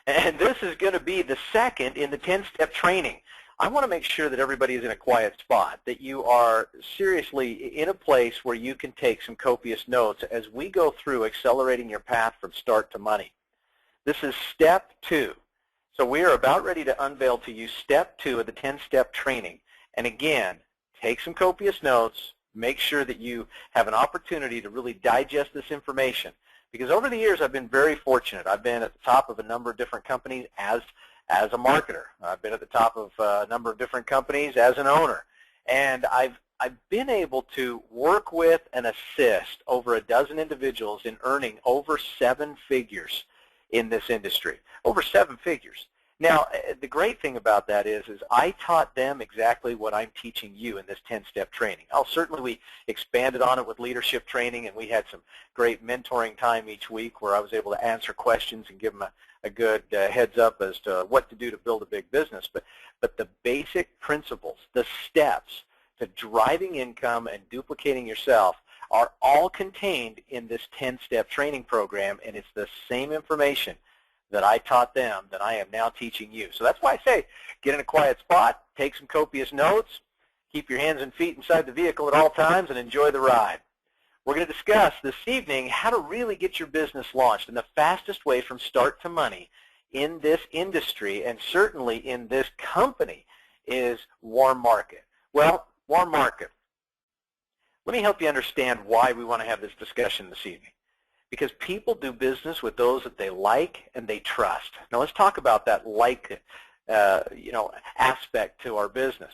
And this is going to be the second in the 10-step training. I want to make sure that everybody is in a quiet spot, that you are seriously in a place where you can take some copious notes as we go through accelerating your path from start to money. This is step 2. So we are about ready to unveil to you step 2 of the 10-step training. And again, take some copious notes. Make sure that you have an opportunity to really digest this information. Because over the years, I've been very fortunate. I've been at the top of a number of different companies as a marketer. I've been at the top of a number of different companies as an owner. And I've been able to work with and assist over a dozen individuals in earning over 7 figures in this industry. Over 7 figures. Now, the great thing about that is I taught them exactly what I'm teaching you in this 10-step training. Certainly we expanded on it with leadership training, and we had some great mentoring time each week where I was able to answer questions and give them a good heads up as to what to do to build a big business. But the basic principles, the steps to driving income and duplicating yourself are all contained in this 10-step training program, and it's the same information that I taught them that I am now teaching you. So that's why I say get in a quiet spot, take some copious notes, keep your hands and feet inside the vehicle at all times, and enjoy the ride. We're going to discuss this evening how to really get your business launched, and the fastest way from start to money in this industry and certainly in this company is warm market. Well, warm market. Let me help you understand why we want to have this discussion this evening. Because people do business with those that they like and they trust. Now let's talk about that aspect to our business.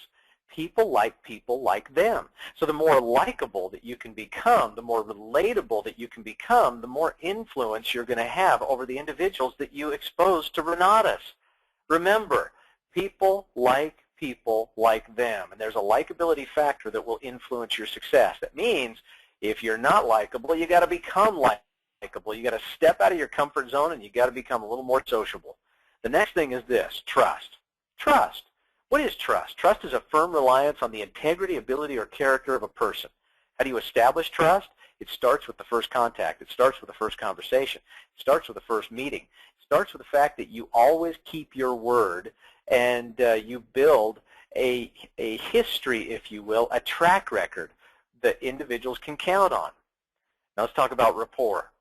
People like them. So the more likable that you can become, the more relatable that you can become, the more influence you're going to have over the individuals that you expose to Renatus. Remember, people like them, and there's a likability factor that will influence your success. That means if you're not likable, you got to become likable. You got to step out of your comfort zone, and you got to become a little more sociable. The next thing is this: trust. Trust. What is trust? Trust is a firm reliance on the integrity, ability, or character of a person. How do you establish trust? It starts with the first contact. It starts with the first conversation. It starts with the first meeting. It starts with the fact that you always keep your word, and you build a history, if you will, a track record that individuals can count on. Now let's talk about rapport.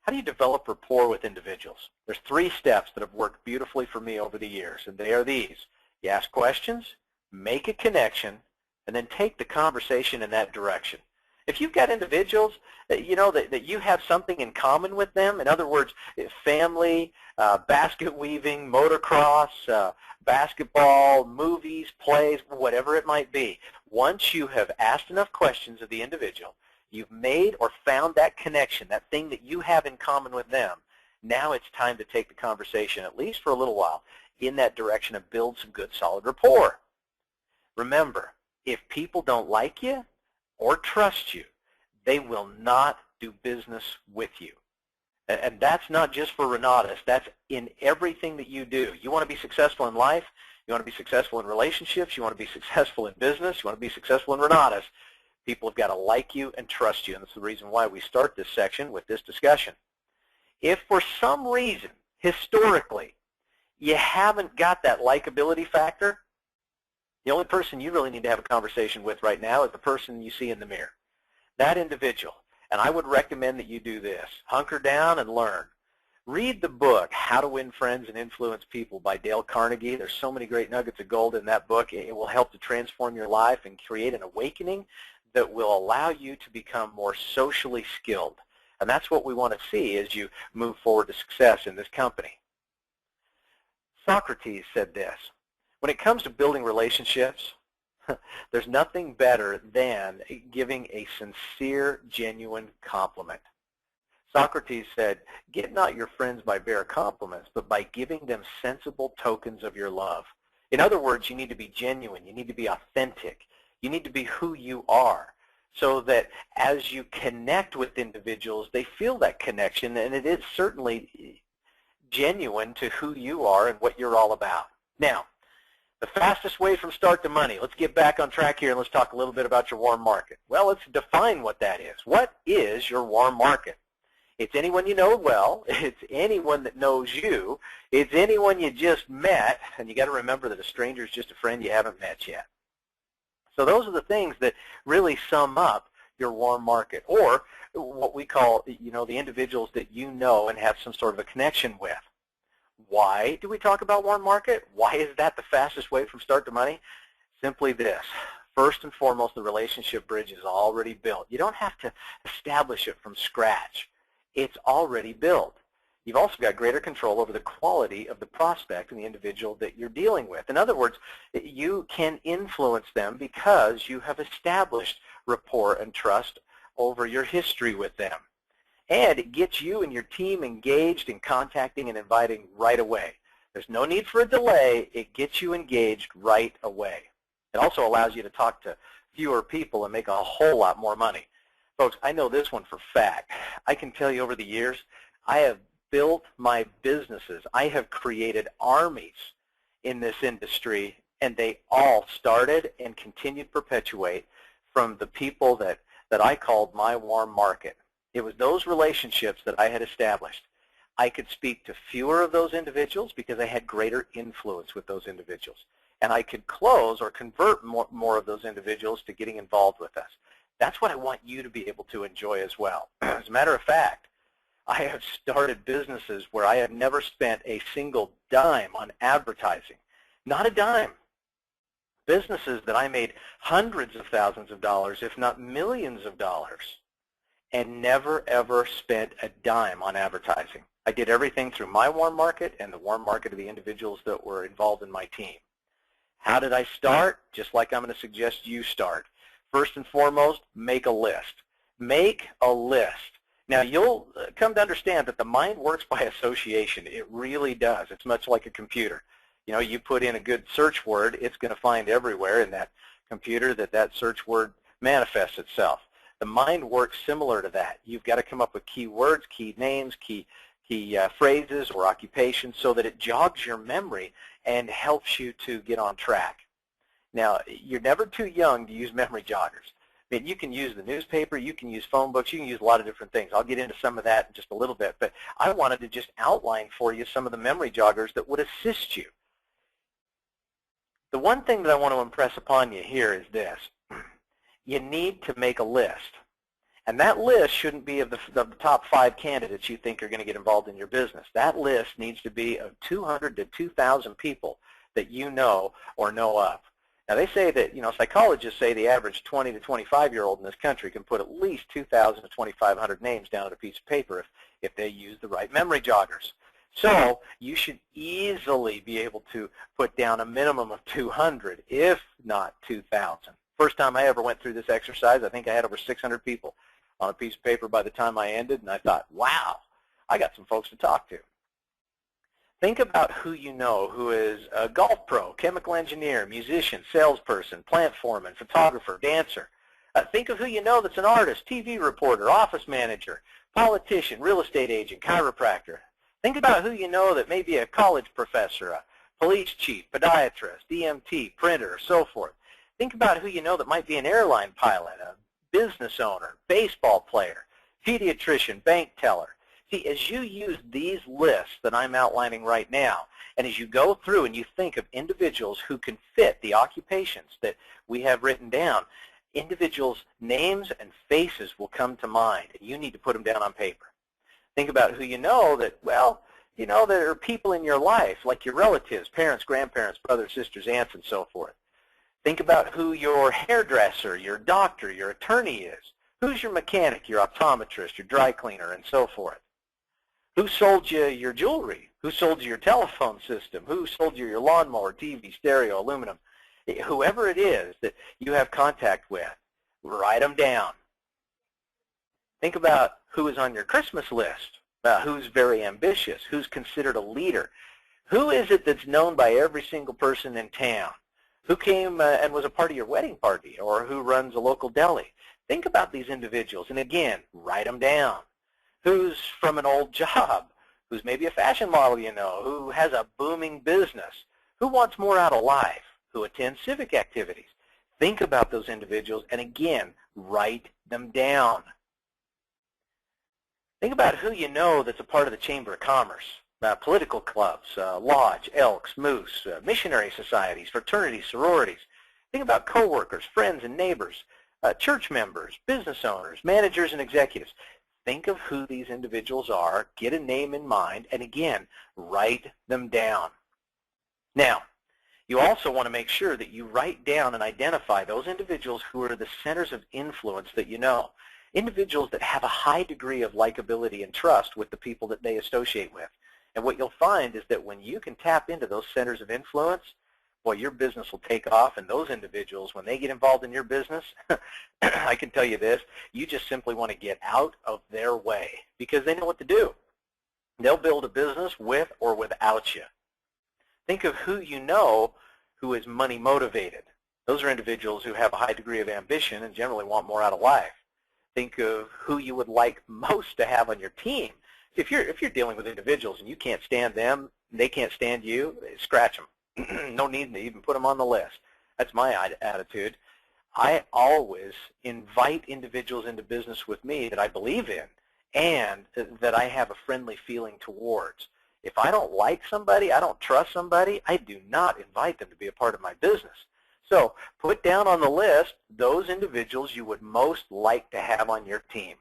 How do you develop rapport with individuals? There's 3 steps that have worked beautifully for me over the years, and they are these. You ask questions, make a connection, and then take the conversation in that direction. If you've got individuals that you have something in common with them, in other words, family, basket weaving, motocross, basketball, movies, plays, whatever it might be, once you have asked enough questions of the individual, you've made or found that connection, that thing that you have in common with them, now it's time to take the conversation, at least for a little while, in that direction and build some good, solid rapport. Remember, if people don't like you or trust you, they will not do business with you. And that's not just for Renatus. That's in everything that you do. You want to be successful in life. You want to be successful in relationships. You want to be successful in business. You want to be successful in Renatus. People have got to like you and trust you, and that's the reason why we start this section with this discussion. If for some reason, historically, you haven't got that likability factor, the only person you really need to have a conversation with right now is the person you see in the mirror, that individual. And I would recommend that you do this. Hunker down and learn. Read the book, How to Win Friends and Influence People by Dale Carnegie. There's so many great nuggets of gold in that book. It will help to transform your life and create an awakening that will allow you to become more socially skilled. And that's what we want to see as you move forward to success in this company. Socrates said this: when it comes to building relationships, there's nothing better than giving a sincere, genuine compliment. Socrates said, get not your friends by bare compliments, but by giving them sensible tokens of your love. In other words, you need to be genuine. You need to be authentic. You need to be who you are, so that as you connect with individuals, they feel that connection, and it is certainly genuine to who you are and what you're all about. Now, the fastest way from start to money. Let's get back on track here and let's talk a little bit about your warm market. Well, let's define what that is. What is your warm market? It's anyone you know well. It's anyone that knows you. It's anyone you just met. And you got to remember that a stranger is just a friend you haven't met yet. So those are the things that really sum up your warm market, or what we call, the individuals that you know and have some sort of a connection with. Why do we talk about warm market? Why is that the fastest way from start to money? Simply this. First and foremost, the relationship bridge is already built. You don't have to establish it from scratch. It's already built. You've also got greater control over the quality of the prospect and the individual that you're dealing with. In other words, you can influence them because you have established rapport and trust over your history with them. And it gets you and your team engaged in contacting and inviting right away. There's no need for a delay. It gets you engaged right away. It also allows you to talk to fewer people and make a whole lot more money. Folks, I know this one for fact. I can tell you over the years, I have built my businesses. I have created armies in this industry, and they all started and continue to perpetuate from the people that I called my warm market. It was those relationships that I had established. I could speak to fewer of those individuals because I had greater influence with those individuals. And I could close or convert more of those individuals to getting involved with us. That's what I want you to be able to enjoy as well. As a matter of fact, I have started businesses where I have never spent a single dime on advertising. Not a dime. Businesses that I made hundreds of thousands of dollars, if not millions of dollars, and never ever spent a dime on advertising. I did everything through my warm market and the warm market of the individuals that were involved in my team. How did I start? Just like I'm going to suggest you start. First and foremost, make a list. Make a list. Now, you'll come to understand that the mind works by association. It really does. It's much like a computer. You put in a good search word, it's going to find everywhere in that computer that search word manifests itself. The mind works similar to that. You've got to come up with key words, key names, key phrases or occupations so that it jogs your memory and helps you to get on track. Now, you're never too young to use memory joggers. I mean, you can use the newspaper, you can use phone books, you can use a lot of different things. I'll get into some of that in just a little bit, but I wanted to just outline for you some of the memory joggers that would assist you. The one thing that I want to impress upon you here is this. You need to make a list. And that list shouldn't be of the top 5 candidates you think are going to get involved in your business. That list needs to be of 200 to 2,000 people that you know or know of. Now, they say that, psychologists say the average 20 to 25-year-old in this country can put at least 2,000 to 2,500 names down on a piece of paper if they use the right memory joggers. So you should easily be able to put down a minimum of 200, if not 2,000. First time I ever went through this exercise, I think I had over 600 people on a piece of paper by the time I ended, and I thought, wow, I got some folks to talk to. Think about who you know who is a golf pro, chemical engineer, musician, salesperson, plant foreman, photographer, dancer. Think of who you know that's an artist, TV reporter, office manager, politician, real estate agent, chiropractor. Think about who you know that may be a college professor, a police chief, podiatrist, EMT, printer, so forth. Think about who you know that might be an airline pilot, a business owner, baseball player, pediatrician, bank teller. See, as you use these lists that I'm outlining right now, and as you go through and you think of individuals who can fit the occupations that we have written down, individuals' names and faces will come to mind, and you need to put them down on paper. Think about who you know that, there are people in your life, like your relatives, parents, grandparents, brothers, sisters, aunts, and so forth. Think about who your hairdresser, your doctor, your attorney is. Who's your mechanic, your optometrist, your dry cleaner, and so forth. Who sold you your jewelry? Who sold you your telephone system? Who sold you your lawnmower, TV, stereo, aluminum? Whoever it is that you have contact with, write them down. Think about who is on your Christmas list, who's very ambitious, who's considered a leader. Who is it that's known by every single person in town? Who came and was a part of your wedding party, or who runs a local deli? Think about these individuals, and again, write them down. Who's from an old job? Who's maybe a fashion model you know? Who has a booming business? Who wants more out of life? Who attends civic activities? Think about those individuals, and again, write them down. Think about who you know that's a part of the Chamber of Commerce, political clubs, lodge, Elks, Moose, missionary societies, fraternities, sororities. Think about coworkers, friends, and neighbors, church members, business owners, managers, and executives. Think of who these individuals are, get a name in mind, and again, write them down. Now, you also want to make sure that you write down and identify those individuals who are the centers of influence that you know. Individuals that have a high degree of likability and trust with the people that they associate with. And what you'll find is that when you can tap into those centers of influence, boy, your business will take off, and those individuals, when they get involved in your business, I can tell you this, you just simply want to get out of their way because they know what to do. They'll build a business with or without you. Think of who you know who is money motivated. Those are individuals who have a high degree of ambition and generally want more out of life. Think of who you would like most to have on your team. If you're dealing with individuals and you can't stand them, they can't stand you, scratch them. No need to even put them on the list. That's my attitude. I always invite individuals into business with me that I believe in and that I have a friendly feeling towards. If I don't like somebody, I don't trust somebody, I do not invite them to be a part of my business. So put down on the list those individuals you would most like to have on your team.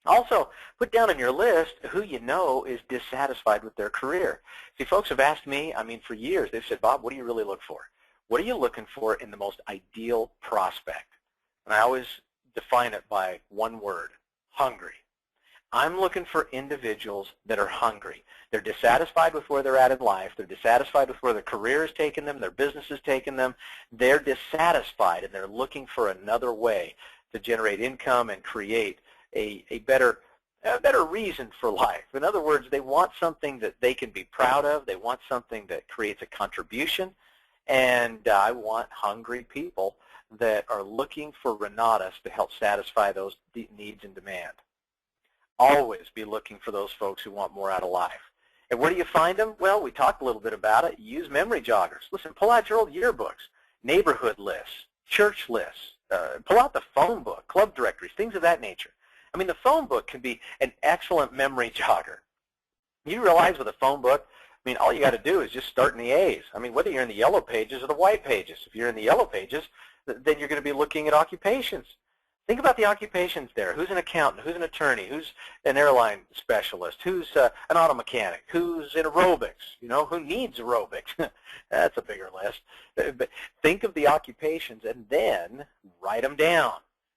Also, put down on your list who you know is dissatisfied with their career. See, folks have asked me, for years, they've said, Bob, what do you really look for? What are you looking for in the most ideal prospect? And I always define it by one word, hungry. I'm looking for individuals that are hungry. They're dissatisfied with where they're at in life. They're dissatisfied with where their career has taken them, their business has taken them. They're dissatisfied, and they're looking for another way to generate income and create a better reason for life. In other words, they want something that they can be proud of. They want something that creates a contribution. And I want hungry people that are looking for Renatus to help satisfy those needs and demand. Always be looking for those folks who want more out of life. And where do you find them? Well, we talked a little bit about it. Use memory joggers. Listen, pull out your old yearbooks, neighborhood lists, church lists. Pull out the phone book, club directories, things of that nature. The phone book can be an excellent memory jogger. You realize with a phone book, all you got to do is just start in the A's. Whether you're in the yellow pages or the white pages. If you're in the yellow pages, then you're going to be looking at occupations. Think about the occupations there. Who's an accountant? Who's an attorney? Who's an airline specialist? Who's an auto mechanic? Who's in aerobics? Who needs aerobics? That's a bigger list. But think of the occupations and then write them down.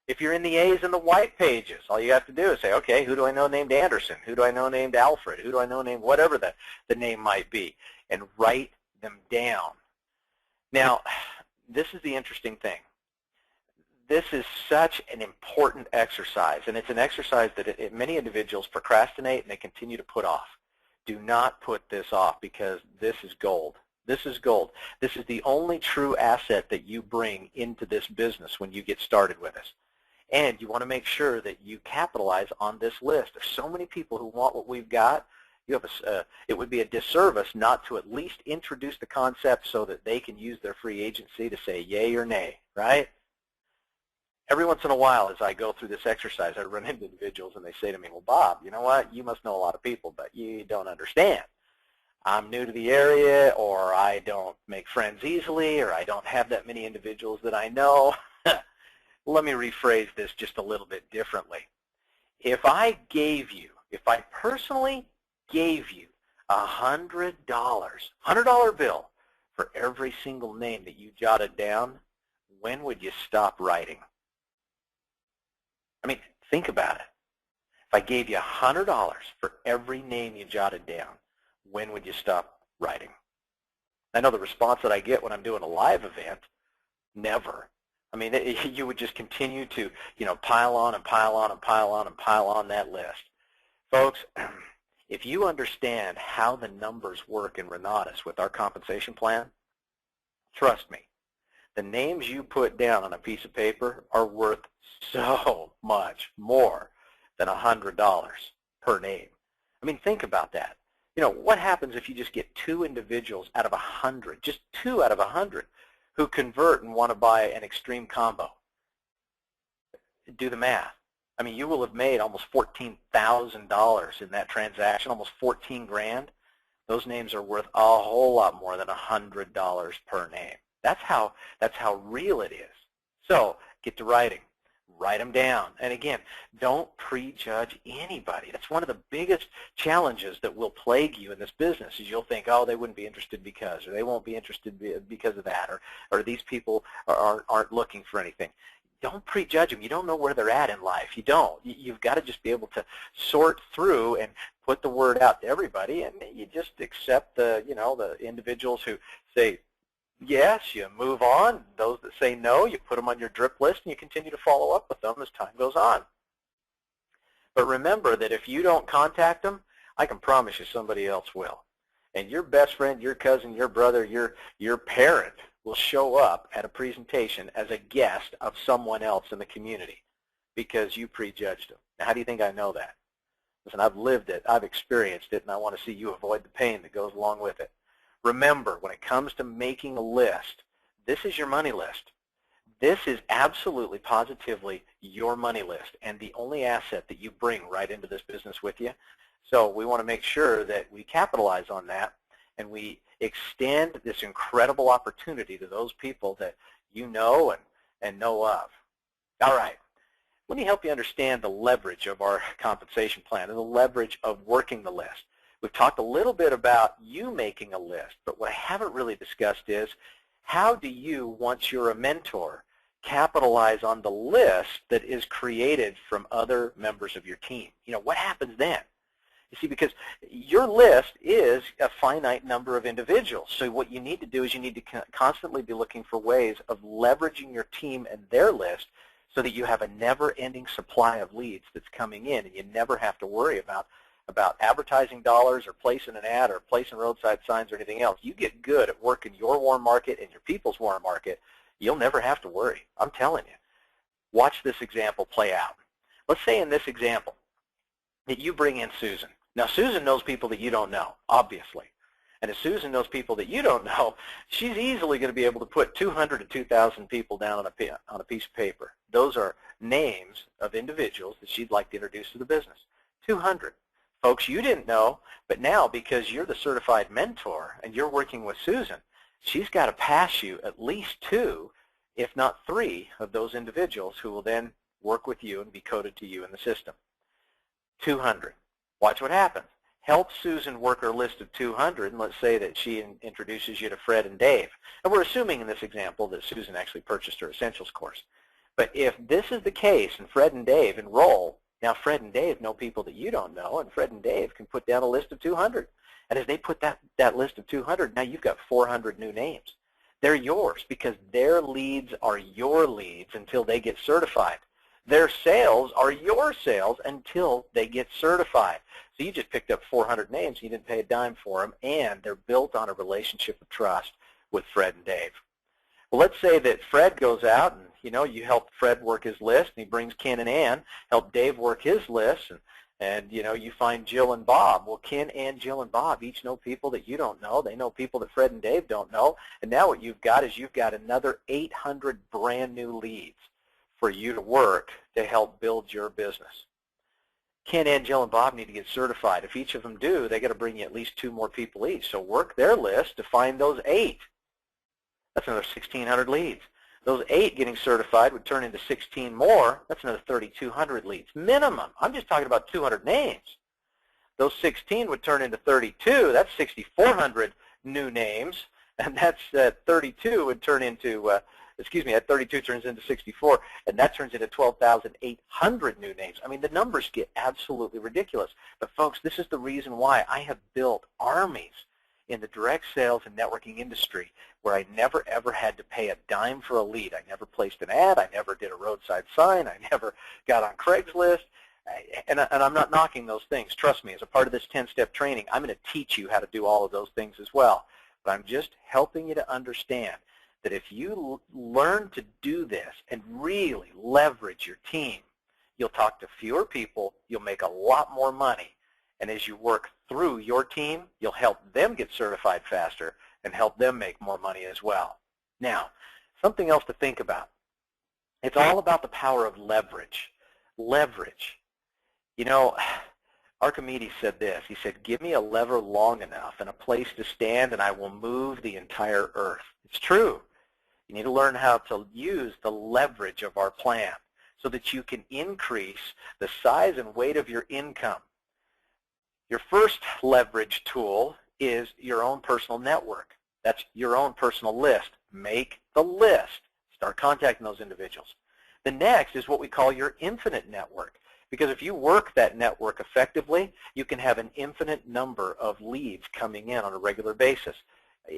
If you're in the A's and the white pages, all you have to do is say, okay, who do I know named Anderson? Who do I know named Alfred? Who do I know named whatever the name might be? And write them down. Now, this is the interesting thing. This is such an important exercise, and it's an exercise that many individuals procrastinate and they continue to put off. Do not put this off because this is gold. This is gold. This is the only true asset that you bring into this business when you get started with us. And you want to make sure that you capitalize on this list. There's so many people who want what we've got. It would be a disservice not to at least introduce the concept so that they can use their free agency to say yay or nay, right? Every once in a while, as I go through this exercise, I run into individuals and they say to me, well, Bob, you know what? You must know a lot of people, but you don't understand. I'm new to the area, or I don't make friends easily, or I don't have that many individuals that I know. Let me rephrase this just a little bit differently. If I personally gave you $100 bill for every single name that you jotted down, when would you stop writing? Think about it. If I gave you $100 for every name you jotted down, when would you stop writing? I know the response that I get when I'm doing a live event, never. You would just continue to, pile on and pile on and pile on and pile on that list. Folks, if you understand how the numbers work in Renatus with our compensation plan, trust me, the names you put down on a piece of paper are worth so much more than $100 per name. Think about that. What happens if you just get 2 individuals out of 100, just 2 out of 100, who convert and want to buy an extreme combo? Do the math. I mean, you will have made almost $14,000 in that transaction, almost 14 grand. Those names are worth a whole lot more than $100 per name. That's how real it is. So get to writing. Write them down. And again, don't prejudge anybody. That's one of the biggest challenges that will plague you in this business is you'll think, oh, they wouldn't be interested because, or they won't be interested because of that, or these people aren't looking for anything. Don't prejudge them. You don't know where they're at in life. You don't. You've got to just be able to sort through and put the word out to everybody, and you just accept the individuals who say yes, you move on. Those that say no, you put them on your drip list, and you continue to follow up with them as time goes on. But remember that if you don't contact them, I can promise you somebody else will. And your best friend, your cousin, your brother, your parent will show up at a presentation as a guest of someone else in the community because you prejudged them. Now, how do you think I know that? Listen, I've lived it, I've experienced it, and I want to see you avoid the pain that goes along with it. Remember, when it comes to making a list, this is your money list. This is absolutely, positively your money list and the only asset that you bring right into this business with you. So we want to make sure that we capitalize on that and we extend this incredible opportunity to those people that you know and know of. All right. Let me help you understand the leverage of our compensation plan and the leverage of working the list. We've talked a little bit about you making a list, but what I haven't really discussed is how do you, once you're a mentor, capitalize on the list that is created from other members of your team? You know, what happens then? You see, because your list is a finite number of individuals. So what you need to do is you need to constantly be looking for ways of leveraging your team and their list so that you have a never-ending supply of leads that's coming in, and you never have to worry about advertising dollars or placing an ad or placing roadside signs or anything else. You get good at working your warm market and your people's warm market, you'll never have to worry. I'm telling you. Watch this example play out. Let's say in this example that you bring in Susan. Now, Susan knows people that you don't know, obviously. And if Susan knows people that you don't know, she's easily going to be able to put 200 to 2,000 people down on a piece of paper. Those are names of individuals that she'd like to introduce to the business. 200. Folks you didn't know, but now because you're the certified mentor and you're working with Susan, she's got to pass you at least 2, if not 3, of those individuals who will then work with you and be coded to you in the system. 200. Watch what happens. Help Susan work her list of 200, and let's say that she introduces you to Fred and Dave. And we're assuming in this example that Susan actually purchased her Essentials course. But if this is the case and Fred and Dave enroll, now Fred and Dave know people that you don't know, and Fred and Dave can put down a list of 200. And as they put that list of 200, now you've got 400 new names. They're yours because their leads are your leads until they get certified. Their sales are your sales until they get certified. So you just picked up 400 names, you didn't pay a dime for them, and they're built on a relationship of trust with Fred and Dave. Well, let's say that Fred goes out and, you help Fred work his list, and he brings Ken and Ann, help Dave work his list, and you find Jill and Bob. Well, Ken and Jill and Bob each know people that you don't know. They know people that Fred and Dave don't know. And now what you've got is you've got another 800 brand new leads for you to work to help build your business. Ken and Jill and Bob need to get certified. If each of them do, they got to bring you at least 2 more people each. So work their list to find those 8. That's another 1,600 leads. Those 8 getting certified would turn into 16 more. That's another 3,200 leads. Minimum. I'm just talking about 200 names. Those 16 would turn into 32. That's 6,400 new names. And that's 32 would turn into, that 32 turns into 64. And that turns into 12,800 new names. I mean, the numbers get absolutely ridiculous. But folks, this is the reason why I have built armies in the direct sales and networking industry where I never ever had to pay a dime for a lead. I never placed an ad. I never did a roadside sign. I never got on Craigslist. And I'm not knocking those things. Trust me, as a part of this 10-step training, I'm going to teach you how to do all of those things as well. But I'm just helping you to understand that if you learn to do this and really leverage your team, you'll talk to fewer people, you'll make a lot more money, and as you work through your team, you'll help them get certified faster and help them make more money as well. Now, something else to think about. It's all about the power of leverage. Leverage. You know, Archimedes said this. He said, give me a lever long enough and a place to stand, and I will move the entire earth. It's true. You need to learn how to use the leverage of our plan so that you can increase the size and weight of your income. Your first leverage tool is your own personal network. That's your own personal list. Make the list. Start contacting those individuals. The next is what we call your infinite network. Because if you work that network effectively, you can have an infinite number of leads coming in on a regular basis.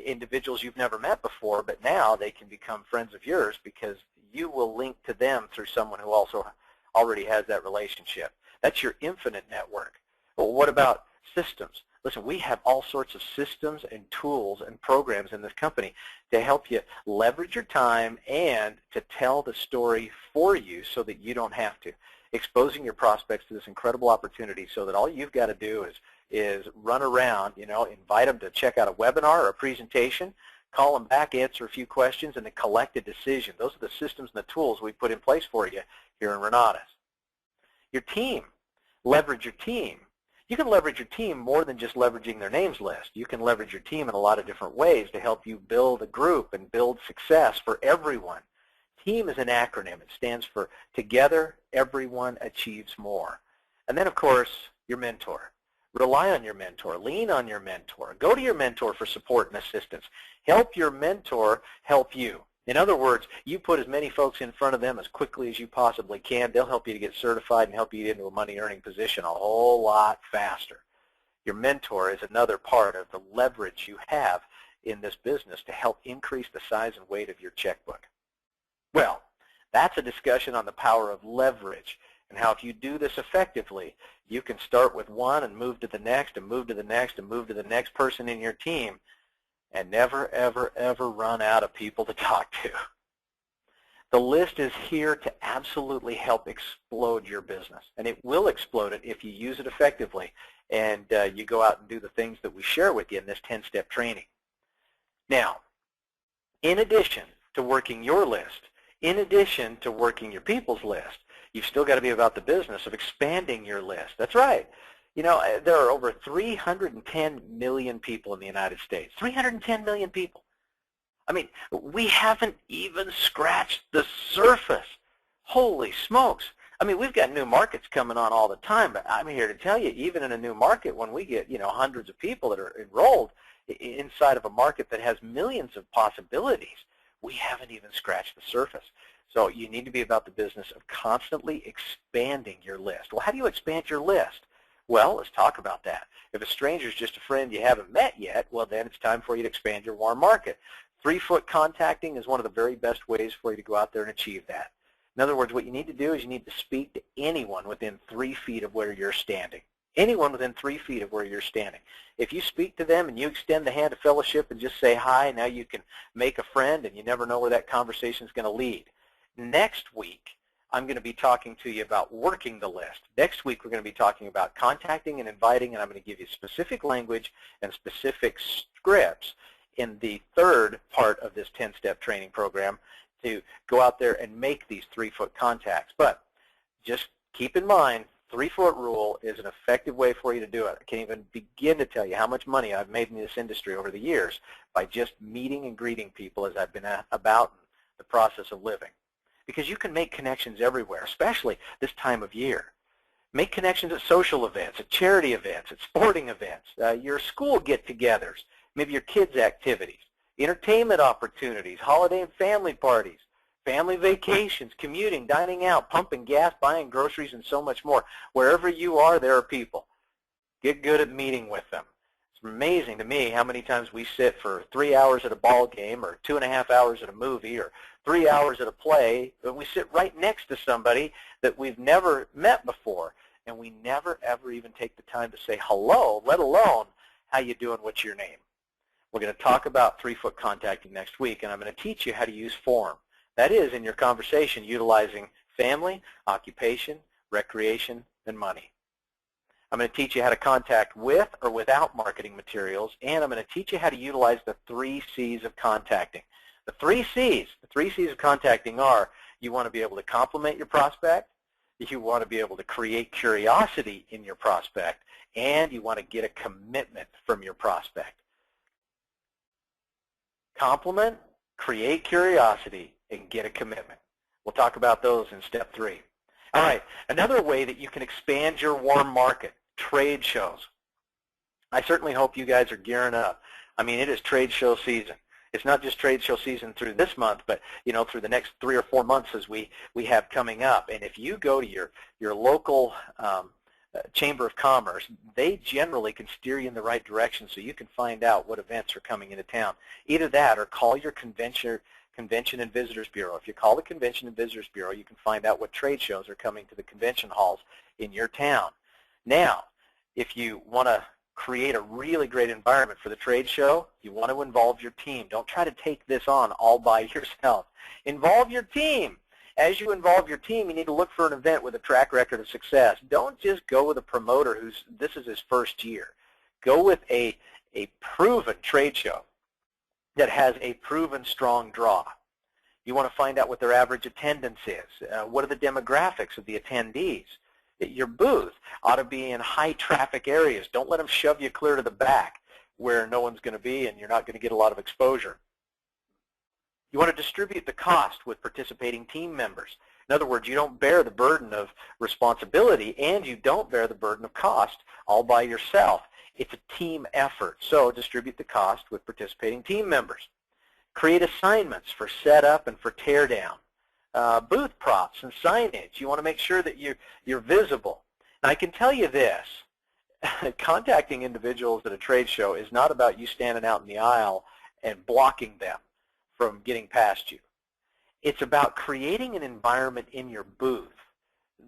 Individuals you've never met before, but now they can become friends of yours because you will link to them through someone who also already has that relationship. That's your infinite network. Well, what about systems? Listen, we have all sorts of systems and tools and programs in this company to help you leverage your time and to tell the story for you so that you don't have to. Exposing your prospects to this incredible opportunity so that all you've got to do is run around, invite them to check out a webinar or a presentation, call them back, answer a few questions, and then collect a decision. Those are the systems and the tools we put in place for you here in Renatus. Your team. Leverage your team. You can leverage your team more than just leveraging their names list. You can leverage your team in a lot of different ways to help you build a group and build success for everyone. TEAM is an acronym. It stands for Together, Everyone Achieves More. And then, of course, your mentor. Rely on your mentor. Lean on your mentor. Go to your mentor for support and assistance. Help your mentor help you. In other words, you put as many folks in front of them as quickly as you possibly can. They'll help you to get certified and help you get into a money-earning position a whole lot faster. Your mentor is another part of the leverage you have in this business to help increase the size and weight of your checkbook. Well, that's a discussion on the power of leverage and how if you do this effectively, you can start with one and move to the next and move to the next and move to the next person in your team and never, ever, ever run out of people to talk to. The list is here to absolutely help explode your business, and it will explode it if you use it effectively and you go out and do the things that we share with you in this 10-step training. Now, in addition to working your list, in addition to working your people's list, you've still got to be about the business of expanding your list. That's right. There are over 310 million people in the United States. 310 million people. I mean, we haven't even scratched the surface. Holy smokes. I mean, we've got new markets coming on all the time, but I'm here to tell you, even in a new market, when we get, hundreds of people that are enrolled inside of a market that has millions of possibilities, we haven't even scratched the surface. So you need to be about the business of constantly expanding your list. Well, how do you expand your list? Well, let's talk about that. If a stranger is just a friend you haven't met yet, well, then it's time for you to expand your warm market. 3-foot contacting is one of the very best ways for you to go out there and achieve that. In other words, what you need to do is you need to speak to anyone within 3 feet of where you're standing. Anyone within 3 feet of where you're standing. If you speak to them and you extend the hand of fellowship and just say hi, now you can make a friend, and you never know where that conversation is going to lead. Next week, I'm going to be talking to you about working the list. Next week, we're going to be talking about contacting and inviting, and I'm going to give you specific language and specific scripts in the third part of this 10-step training program to go out there and make these 3-foot contacts. But just keep in mind, 3-foot rule is an effective way for you to do it. I can't even begin to tell you how much money I've made in this industry over the years by just meeting and greeting people as I've been about the process of living. Because you can make connections everywhere, especially this time of year. Make connections at social events, at charity events, at sporting events, your school get-togethers, maybe your kids' activities, entertainment opportunities, holiday and family parties, family vacations, commuting, dining out, pumping gas, buying groceries, and so much more. Wherever you are, there are people. Get good at meeting with them. It's amazing to me how many times we sit for 3 hours at a ball game or 2.5 hours at a movie or 3 hours at a play, but we sit right next to somebody that we've never met before, and we never, ever even take the time to say hello, let alone how you doing, what's your name. We're going to talk about 3-foot contacting next week, and I'm going to teach you how to use form. That is, in your conversation, utilizing family, occupation, recreation, and money. I'm going to teach you how to contact with or without marketing materials, and I'm going to teach you how to utilize the 3 C's of contacting. The 3 C's of contacting are, you want to be able to compliment your prospect, You want to be able to create curiosity in your prospect, and you want to get a commitment from your prospect. Compliment, create curiosity, and get a commitment. We'll talk about those in step 3. All right, another way that you can expand your warm market, trade shows. I certainly hope you guys are gearing up. I mean, it is trade show season. It's not just trade show season through this month, but through the next 3 or 4 months as we have coming up. And if you go to your local Chamber of Commerce, they generally can steer you in the right direction so you can find out what events are coming into town. Either that or call your Convention and Visitors Bureau. If you call the Convention and Visitors Bureau, you can find out what trade shows are coming to the convention halls in your town. Now, if you want to create a really great environment for the trade show, you want to involve your team. Don't try to take this on all by yourself. Involve your team. As you involve your team, you need to look for an event with a track record of success. Don't just go with a promoter this is his first year. Go with a proven trade show that has a proven strong draw. You want to find out what their average attendance is. What are the demographics of the attendees? Your booth ought to be in high traffic areas. Don't let them shove you clear to the back where no one's going to be and you're not going to get a lot of exposure. You want to distribute the cost with participating team members. In other words, you don't bear the burden of responsibility and you don't bear the burden of cost all by yourself. It's a team effort, so distribute the cost with participating team members. Create assignments for setup and for teardown. Booth props and signage. You want to make sure that you're visible. And I can tell you this, contacting individuals at a trade show is not about you standing out in the aisle and blocking them from getting past you. It's about creating an environment in your booth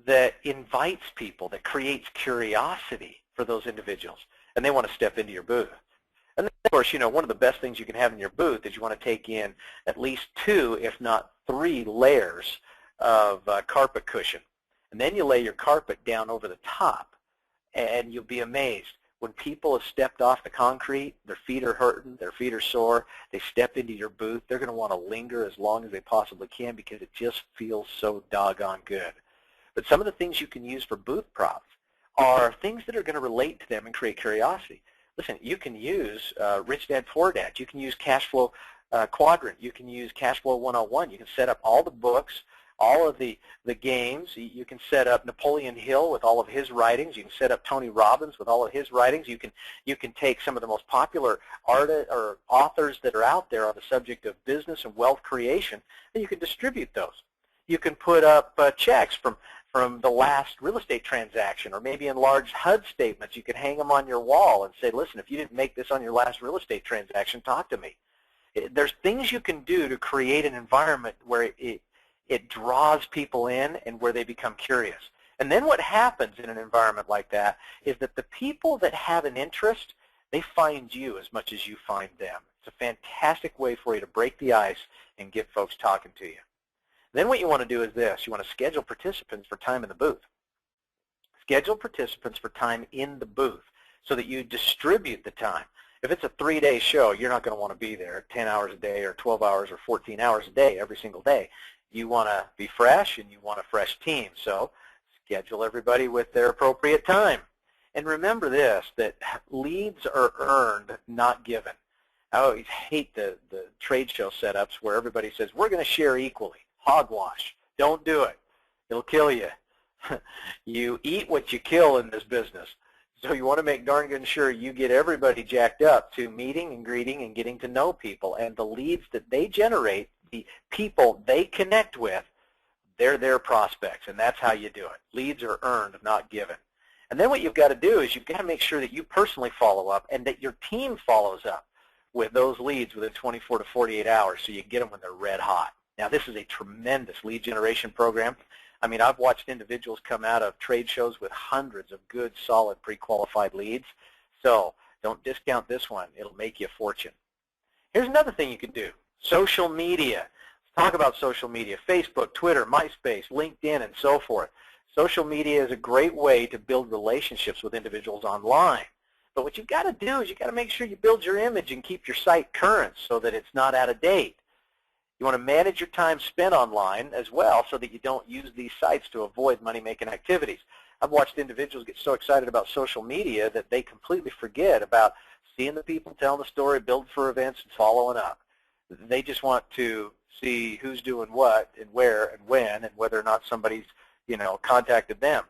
that invites people, that creates curiosity for those individuals, and they want to step into your booth. And then, of course, one of the best things you can have in your booth is you want to take in at least 2, if not 3 layers of carpet cushion. And then you lay your carpet down over the top, and you'll be amazed. When people have stepped off the concrete, their feet are hurting, their feet are sore, they step into your booth, they're going to want to linger as long as they possibly can because it just feels so doggone good. But some of the things you can use for booth props are things that are going to relate to them and create curiosity. Listen, you can use Rich Dad Poor Dad. You can use Cash Flow Quadrant. You can use Cash Flow 101. You can set up all the books, all of the games. You can set up Napoleon Hill with all of his writings. You can set up Tony Robbins with all of his writings. You can take some of the most popular or authors that are out there on the subject of business and wealth creation, and you can distribute those. You can put up checks from the last real estate transaction, or maybe enlarged HUD statements. You can hang them on your wall and say, listen, if you didn't make this on your last real estate transaction, talk to me. There's things you can do to create an environment where it draws people in and where they become curious. And then what happens in an environment like that is that the people that have an interest, they find you as much as you find them. It's a fantastic way for you to break the ice and get folks talking to you. Then what you want to do is this. You want to schedule participants for time in the booth. Schedule participants for time in the booth so that you distribute the time. If it's a 3-day show, you're not going to want to be there 10 hours a day or 12 hours or 14 hours a day every single day. You want to be fresh and you want a fresh team. So schedule everybody with their appropriate time. And remember this, that leads are earned, not given. I always hate the trade show setups where everybody says, we're going to share equally. Hogwash. Don't do it. It'll kill you. You eat what you kill in this business. So you want to make darn good sure you get everybody jacked up to meeting and greeting and getting to know people. And the leads that they generate, the people they connect with, they're their prospects. And that's how you do it. Leads are earned, not given. And then what you've got to do is you've got to make sure that you personally follow up and that your team follows up with those leads within 24 to 48 hours so you get them when they're red hot. Now, this is a tremendous lead generation program. I mean, I've watched individuals come out of trade shows with hundreds of good, solid, pre-qualified leads. So don't discount this one. It'll make you a fortune. Here's another thing you can do. Social media. Let's talk about social media. Facebook, Twitter, MySpace, LinkedIn, and so forth. Social media is a great way to build relationships with individuals online. But what you've got to do is you've got to make sure you build your image and keep your site current so that it's not out of date. You want to manage your time spent online as well so that you don't use these sites to avoid money-making activities. I've watched individuals get so excited about social media that they completely forget about seeing the people, telling the story, building for events, and following up. They just want to see who's doing what and where and when and whether or not somebody's, contacted them.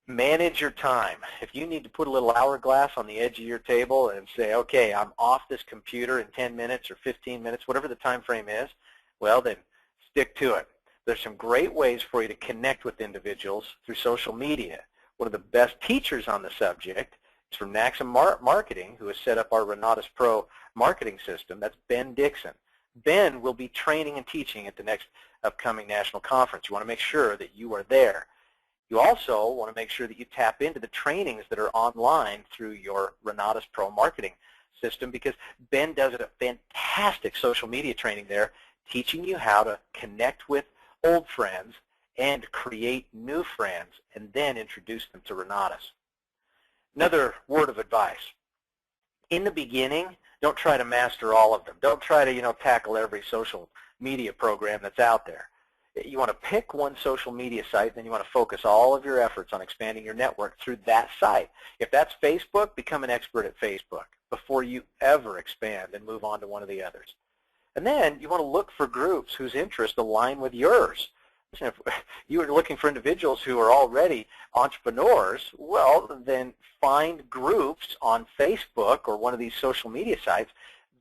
Manage your time. If you need to put a little hourglass on the edge of your table and say, okay, I'm off this computer in 10 minutes or 15 minutes, whatever the time frame is, well, then stick to it. There's some great ways for you to connect with individuals through social media. One of the best teachers on the subject is from Maxim Marketing, who has set up our Renatus Pro marketing system. That's Ben Dixon. Ben will be training and teaching at the next upcoming national conference. You want to make sure that you are there. You also want to make sure that you tap into the trainings that are online through your Renatus Pro marketing system, because Ben does a fantastic social media training there, teaching you how to connect with old friends and create new friends and then introduce them to Renatus. Another word of advice. In the beginning, don't try to master all of them. Don't try to, tackle every social media program that's out there. You want to pick one social media site, then you want to focus all of your efforts on expanding your network through that site. If that's Facebook, become an expert at Facebook before you ever expand and move on to one of the others. And then you want to look for groups whose interests align with yours. If you are looking for individuals who are already entrepreneurs, well, then find groups on Facebook or one of these social media sites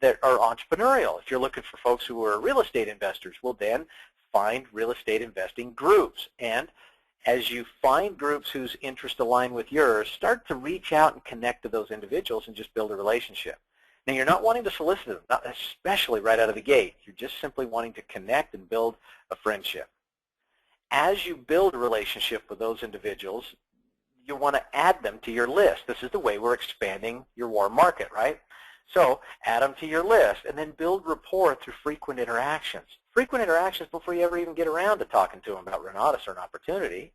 that are entrepreneurial. If you're looking for folks who are real estate investors, well, then find real estate investing groups. And as you find groups whose interests align with yours, start to reach out and connect to those individuals and just build a relationship. Now, you're not wanting to solicit them, not especially right out of the gate. You're just simply wanting to connect and build a friendship. As you build a relationship with those individuals, you want to add them to your list. This is the way we're expanding your warm market, right? So add them to your list and then build rapport through frequent interactions. Frequent interactions before you ever even get around to talking to them about Renatus or an opportunity.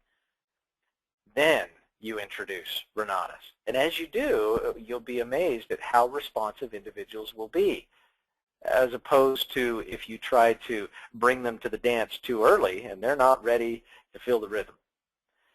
Then you introduce Renatus. And as you do, you'll be amazed at how responsive individuals will be, as opposed to if you try to bring them to the dance too early and they're not ready to feel the rhythm.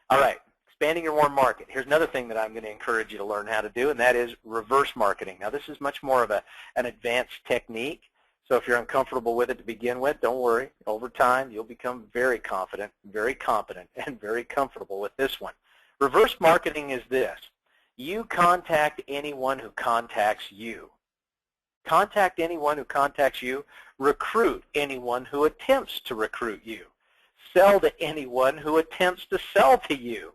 All right, expanding your warm market. Here's another thing that I'm going to encourage you to learn how to do, and that is reverse marketing. Now, this is much more of an advanced technique, so if you're uncomfortable with it to begin with, don't worry. Over time, you'll become very confident, very competent, and very comfortable with this one. Reverse marketing is this. You contact anyone who contacts you. Contact anyone who contacts you. Recruit anyone who attempts to recruit you. Sell to anyone who attempts to sell to you.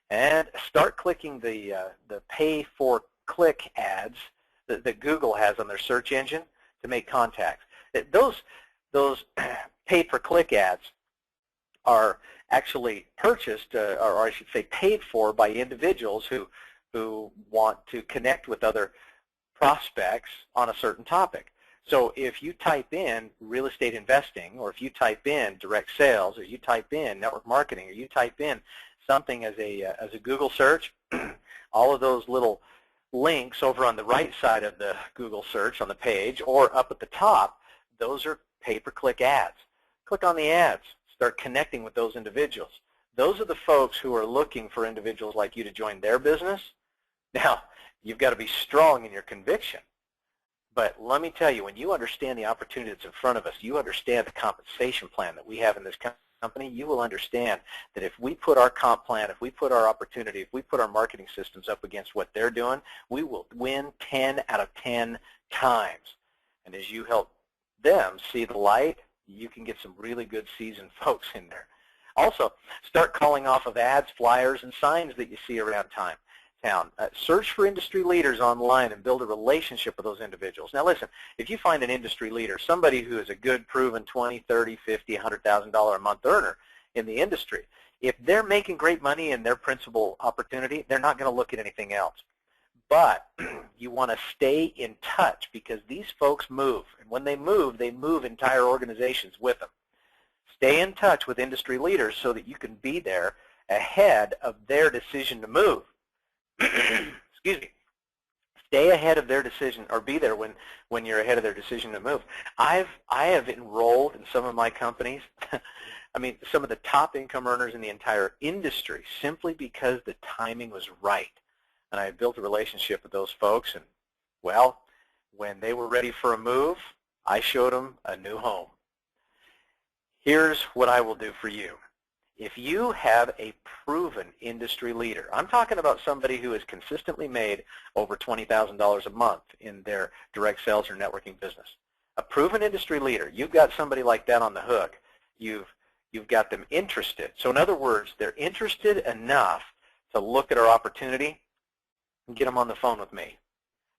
And start clicking the pay-for-click ads that Google has on their search engine to make contacts. Those pay-per-click ads are actually purchased, or I should say paid for, by individuals who want to connect with other prospects on a certain topic. So if you type in real estate investing, or if you type in direct sales, or you type in network marketing, or you type in something as a Google search, all of those little links over on the right side of the Google search on the page or up at the top, those are pay-per-click ads. Click on the ads. Start connecting with those individuals. Those are the folks who are looking for individuals like you to join their business. Now, you've got to be strong in your conviction. But let me tell you, when you understand the opportunity that's in front of us, you understand the compensation plan that we have in this company, you will understand that if we put our comp plan, if we put our opportunity, if we put our marketing systems up against what they're doing, we will win 10 out of 10 times. And as you help them see the light, you can get some really good seasoned folks in there. Also, start calling off of ads, flyers, and signs that you see around town. Search for industry leaders online and build a relationship with those individuals. Now listen, if you find an industry leader, somebody who is a good, proven $20, $30, $50, $100,000 a month earner in the industry, if they're making great money in their principal opportunity, they're not going to look at anything else. But you want to stay in touch, because these folks move. And when they move entire organizations with them. Stay in touch with industry leaders so that you can be there ahead of their decision to move. Excuse me. Stay ahead of their decision, or be there when you're ahead of their decision to move. I have enrolled in some of my companies, I mean, some of the top income earners in the entire industry, simply because the timing was right. And I built a relationship with those folks, and, well, when they were ready for a move, I showed them a new home. Here's what I will do for you. If you have a proven industry leader, I'm talking about somebody who has consistently made over $20,000 a month in their direct sales or networking business, a proven industry leader, you've got somebody like that on the hook. You've got them interested. So in other words, they're interested enough to look at our opportunity and get them on the phone with me.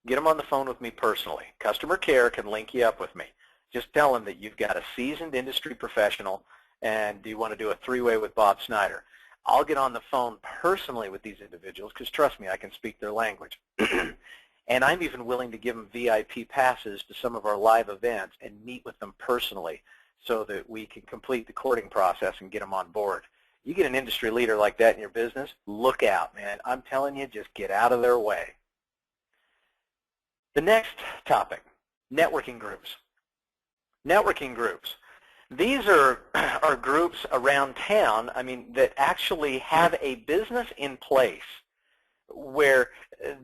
Get them on the phone with me personally. Customer care can link you up with me. Just tell them that you've got a seasoned industry professional and do you want to do a three-way with Bob Snyder. I'll get on the phone personally with these individuals because, trust me, I can speak their language. And I'm even willing to give them VIP passes to some of our live events and meet with them personally so that we can complete the courting process and get them on board. You get an industry leader like that in your business, look out, man. I'm telling you, just get out of their way. The next topic, networking groups. Networking groups. These are groups around town, I mean, that actually have a business in place where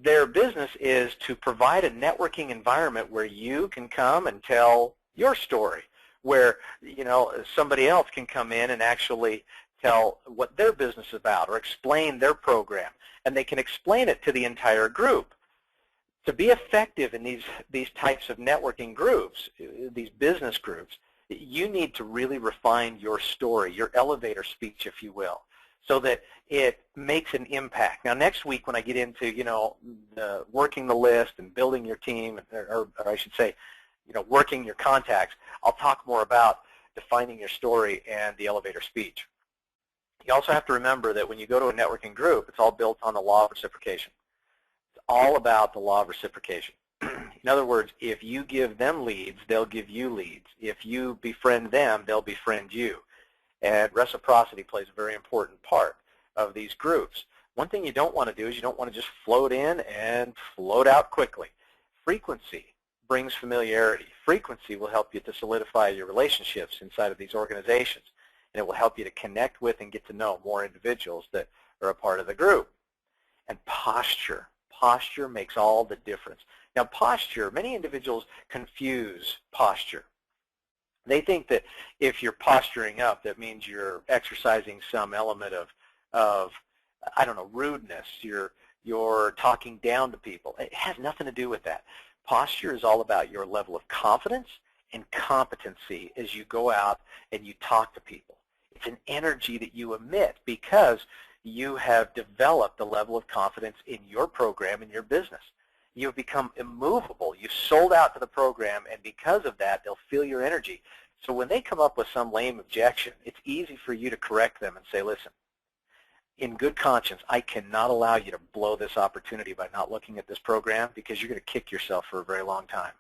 their business is to provide a networking environment where you can come and tell your story, where, you know, somebody else can come in and actually tell what their business is about or explain their program, and they can explain it to the entire group. To be effective in these types of networking groups, these business groups, you need to really refine your story, your elevator speech, if you will, so that it makes an impact. Now, next week when I get into, you know, working the list and building your team, or I should say, you know, working your contacts, I'll talk more about defining your story and the elevator speech. You also have to remember that when you go to a networking group, it's all built on the law of reciprocation. It's all about the law of reciprocation. In other words, if you give them leads, they'll give you leads. If you befriend them, they'll befriend you. And reciprocity plays a very important part of these groups. One thing you don't want to do is you don't want to just float in and float out quickly. Frequency brings familiarity. Frequency will help you to solidify your relationships inside of these organizations, and it will help you to connect with and get to know more individuals that are a part of the group. And posture. Posture makes all the difference. Now, posture, many individuals confuse posture. They think that if you're posturing up, that means you're exercising some element of I don't know, rudeness. You're talking down to people. It has nothing to do with that. Posture is all about your level of confidence and competency as you go out and you talk to people. It's an energy that you emit because you have developed a level of confidence in your program and your business. You've become immovable. You've sold out to the program, and because of that, they'll feel your energy. So when they come up with some lame objection, it's easy for you to correct them and say, listen, in good conscience, I cannot allow you to blow this opportunity by not looking at this program because you're going to kick yourself for a very long time.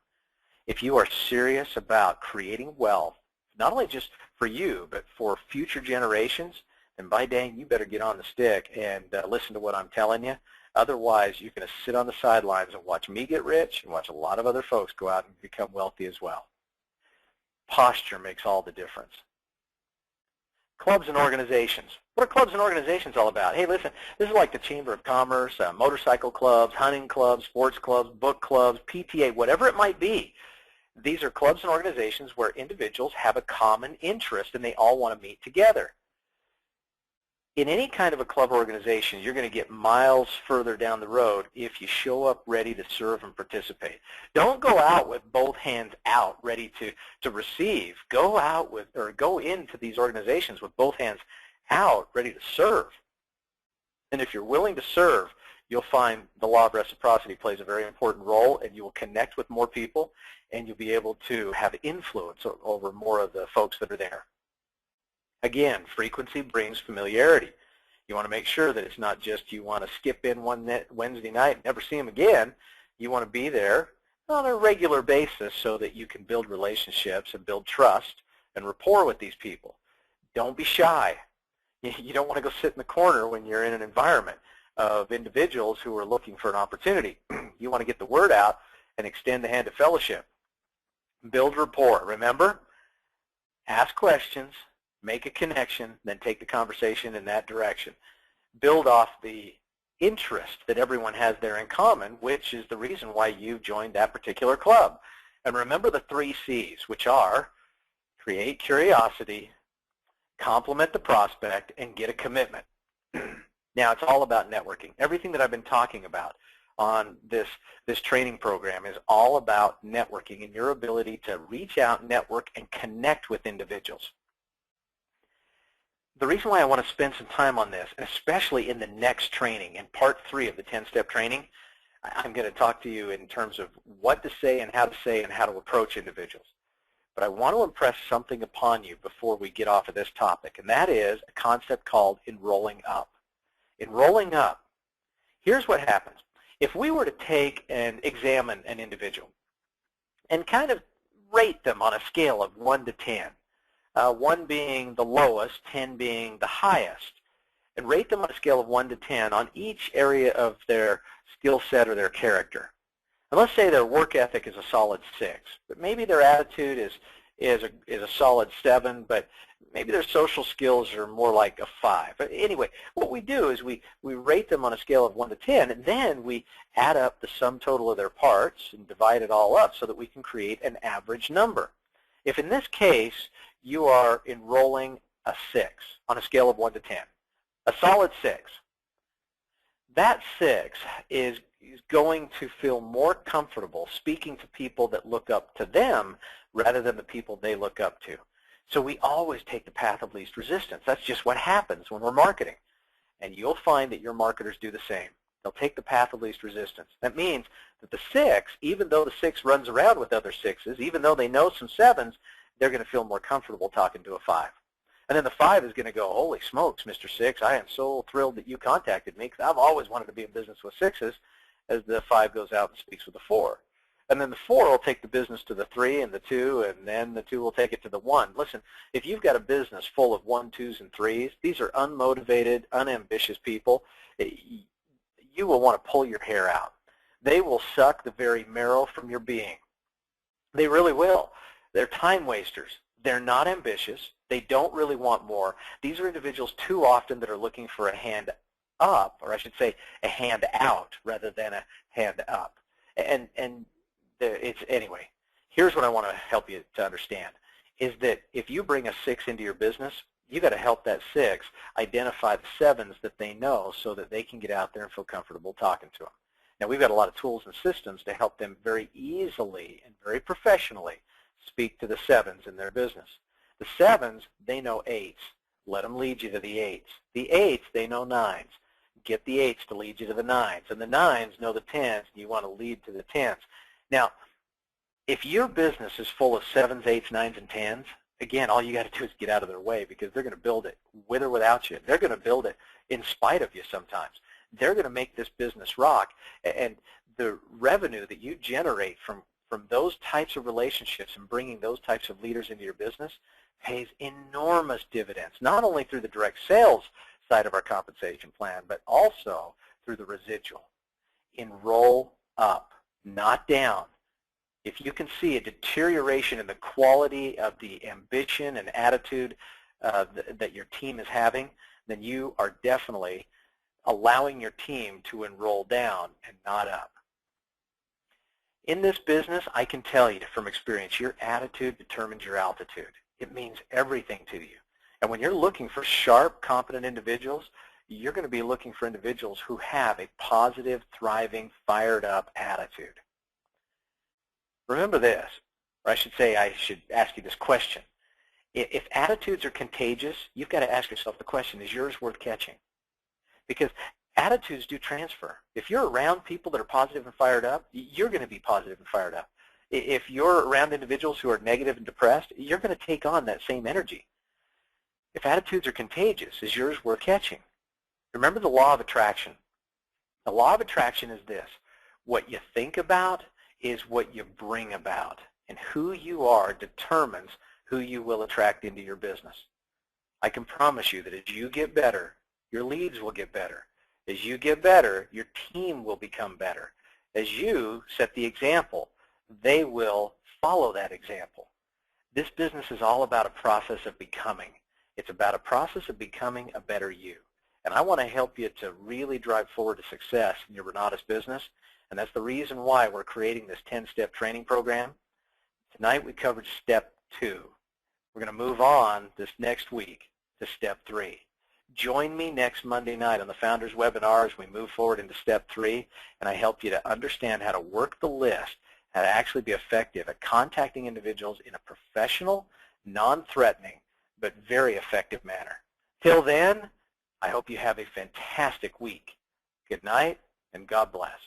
If you are serious about creating wealth, not only just for you, but for future generations, then by dang, you better get on the stick and listen to what I'm telling you. Otherwise, you're going to sit on the sidelines and watch me get rich and watch a lot of other folks go out and become wealthy as well. Posture makes all the difference. Clubs and organizations. What are clubs and organizations all about? Hey, listen, this is like the Chamber of Commerce, motorcycle clubs, hunting clubs, sports clubs, book clubs, PTA, whatever it might be. These are clubs and organizations where individuals have a common interest and they all want to meet together. In any kind of a club organization, you're going to get miles further down the road if you show up ready to serve and participate. Don't go out with both hands out ready to receive. Go out with, or go into these organizations with both hands out ready to serve. And if you're willing to serve, you'll find the law of reciprocity plays a very important role, and you will connect with more people, and you'll be able to have influence over more of the folks that are there. Again, frequency brings familiarity. You want to make sure that it's not just you want to skip in one Wednesday night and never see them again. You want to be there on a regular basis so that you can build relationships and build trust and rapport with these people. Don't be shy. You don't want to go sit in the corner when you're in an environment. of individuals who are looking for an opportunity. You want to get the word out and extend the hand of fellowship. Build rapport. Remember, ask questions, make a connection, then take the conversation in that direction. Build off the interest that everyone has there in common, which is the reason why you joined that particular club. And remember the 3 C's, which are create curiosity, compliment the prospect, and get a commitment. Now, it's all about networking. Everything that I've been talking about on this training program is all about networking and your ability to reach out, network, and connect with individuals. The reason why I want to spend some time on this, and especially in the next training, in part 3 of the 10-step training, I'm going to talk to you in terms of what to say and how to approach individuals. But I want to impress something upon you before we get off of this topic, and that is a concept called enrolling up. Enrolling up, here's what happens. If we were to take and examine an individual and kind of rate them on a scale of 1 to 10, 1 being the lowest, 10 being the highest, and rate them on a scale of 1 to 10 on each area of their skill set or their character. And let's say their work ethic is a solid 6, but maybe their attitude is a solid 7, but maybe their social skills are more like a 5. But anyway, what we do is we rate them on a scale of 1 to 10, and then we add up the sum total of their parts and divide it all up so that we can create an average number. If in this case you are enrolling a 6 on a scale of 1 to 10, a solid 6, that 6 is going to feel more comfortable speaking to people that look up to them rather than the people they look up to. So we always take the path of least resistance. That's just what happens when we're marketing. And you'll find that your marketers do the same. They'll take the path of least resistance. That means that the 6, even though the 6 runs around with other 6s, even though they know some 7s, they're going to feel more comfortable talking to a 5. And then the 5 is going to go, holy smokes, Mr. 6, I am so thrilled that you contacted me because I've always wanted to be in business with 6s, as the 5 goes out and speaks with the 4. And then the 4 will take the business to the 3 and the 2, and then the 2 will take it to the 1. Listen, if you've got a business full of 1, 2s, and 3s, these are unmotivated, unambitious people. You will want to pull your hair out. They will suck the very marrow from your being. They really will. They're time wasters. They're not ambitious. They don't really want more. These are individuals too often that are looking for a hand up, or I should say a hand out rather than a hand up. And anyway, here's what I want to help you to understand, is that if you bring a 6 into your business, you got to help that 6 identify the 7s that they know so that they can get out there and feel comfortable talking to them. Now, we've got a lot of tools and systems to help them very easily and very professionally speak to the 7s in their business. The 7s, they know 8s. Let them lead you to the 8s. The 8s, they know 9s. Get the 8s to lead you to the 9s. And the 9s know the 10s, and you want to lead to the 10s. Now, if your business is full of 7s, 8s, 9s, and 10s, again, all you got to do is get out of their way because they're going to build it with or without you. They're going to build it in spite of you sometimes. They're going to make this business rock. And the revenue that you generate from those types of relationships and bringing those types of leaders into your business pays enormous dividends, not only through the direct sales side of our compensation plan, but also through the residual. Enroll up, not down. If you can see a deterioration in the quality of the ambition and attitude that your team is having, then you are definitely allowing your team to enroll down and not up. In this business, I can tell you from experience, your attitude determines your altitude. It means everything to you. And when you're looking for sharp, competent individuals, you're going to be looking for individuals who have a positive, thriving, fired-up attitude. Remember this, or I should say I should ask you this question. If attitudes are contagious, you've got to ask yourself the question, is yours worth catching? Because attitudes do transfer. If you're around people that are positive and fired up, you're going to be positive and fired up. If you're around individuals who are negative and depressed, you're going to take on that same energy. If attitudes are contagious, is yours worth catching? Remember the law of attraction. The law of attraction is this. What you think about is what you bring about. And who you are determines who you will attract into your business. I can promise you that as you get better, your leads will get better. As you get better, your team will become better. As you set the example, they will follow that example. This business is all about a process of becoming. It's about a process of becoming a better you. And I want to help you to really drive forward to success in your Renatus business. And that's the reason why we're creating this 10-step training program. Tonight we covered step 2. We're going to move on this next week to step 3. Join me next Monday night on the Founders Webinar as we move forward into step 3, and I help you to understand how to work the list, how to actually be effective at contacting individuals in a professional, non-threatening, but very effective manner. Till then, I hope you have a fantastic week. Good night, and God bless.